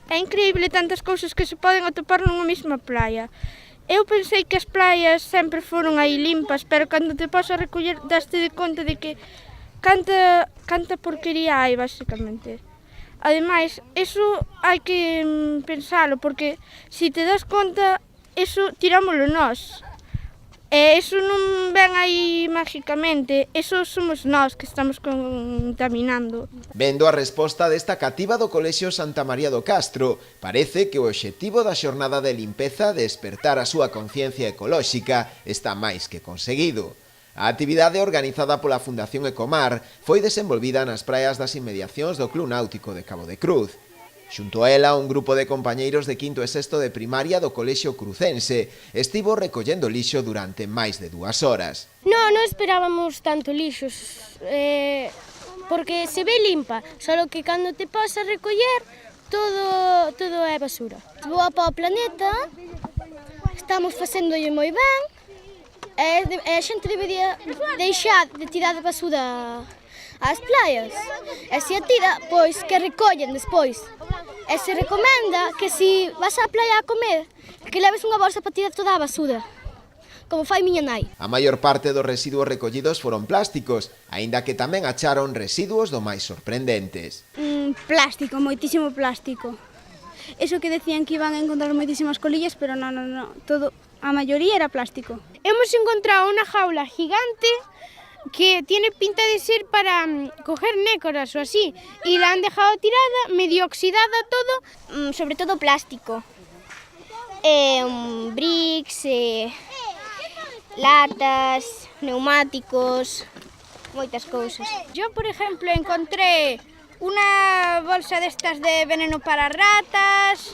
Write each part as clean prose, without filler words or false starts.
É increíble tantas cousas que se poden atopar nunha mesma praia. Eu pensei que as praias sempre foron aí limpas, pero cando te vas a recoller daste de conta de que canta porquería hai, basicamente. Ademais, eso hai que pensalo, porque se te das conta, eso tirámoslo nós. E eso non ven aí mágicamente, eso somos nós que estamos contaminando. Vendo a resposta desta cativa do Colexio Santa María do Castro, parece que o obxectivo da xornada de limpeza de despertar a súa conciencia ecolóxica está máis que conseguido. A actividade organizada pola Fundación Ecomar foi desenvolvida nas praias das inmediacións do Club Náutico de Cabo de Cruz. Xunto a ela, un grupo de compañeiros de quinto e sexto de primaria do Colexio Crucense estivo recollendo lixo durante máis de 2 horas. Non esperábamos tanto lixo, porque se ve limpa, só que cando te vas a recoller, todo é basura. Boa para o planeta, estamos facéndolle moi ben, e a xente debería deixar de tirar de basura ás playas. E se a tira, pois que recollen despois. E se recomenda que se vas á playa a comer, que leves unha bolsa para tirar toda a basura, como fai miña nai. A maior parte dos residuos recollidos foron plásticos, aínda que tamén acharon residuos do máis sorprendentes. Plástico, moitísimo plástico. Eso que decían que iban a encontrar moitísimas colillas, pero non, todo, a maioría era plástico. Hemos encontrado una jaula gigante que tiene pinta de ser para coger nécoras o así, y la han dejado tirada, medio oxidada todo. Sobre todo plástico. Bricks, latas, neumáticos, moitas cousas. Yo, por ejemplo, encontré una bolsa de estas de veneno para ratas,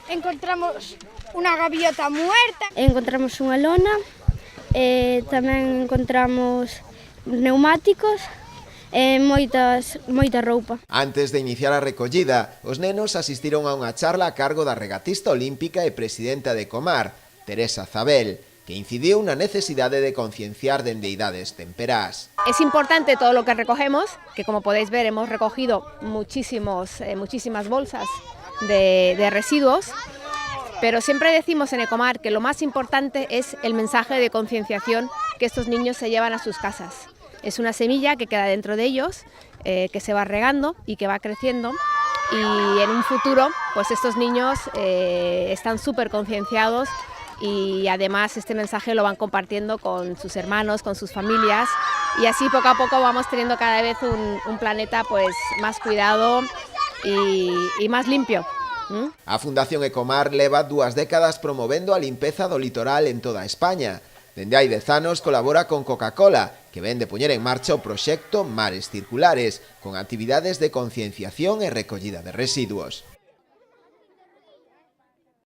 encontramos una gaviota muerta. Encontramos unha lona, tamén encontramos neumáticos e moita roupa. Antes de iniciar a recollida, os nenos asistiron a unha charla a cargo da regatista olímpica e presidenta de Ecomar, Teresa Zabel, que incidiu na necesidade de concienciar dende idades temperás. Es importante todo lo que recogemos, que como podéis ver hemos recogido muchísimas bolsas de residuos, pero siempre decimos en Ecomar que lo más importante es el mensaje de concienciación que estos niños se llevan a sus casas. Es una semilla que queda dentro de ellos, que se va regando y que va creciendo, y en un futuro pues estos niños están súper concienciados y además este mensaje lo van compartiendo con sus hermanos, con sus familias, y así poco a poco vamos teniendo cada vez un planeta pues más cuidado y más limpio. A Fundación Ecomar leva 2 décadas promovendo a limpeza do litoral en toda España. Dende hai 10 anos colabora con Coca-Cola, que ven de poñer en marcha o proxecto Mares Circulares, con actividades de concienciación e recollida de residuos.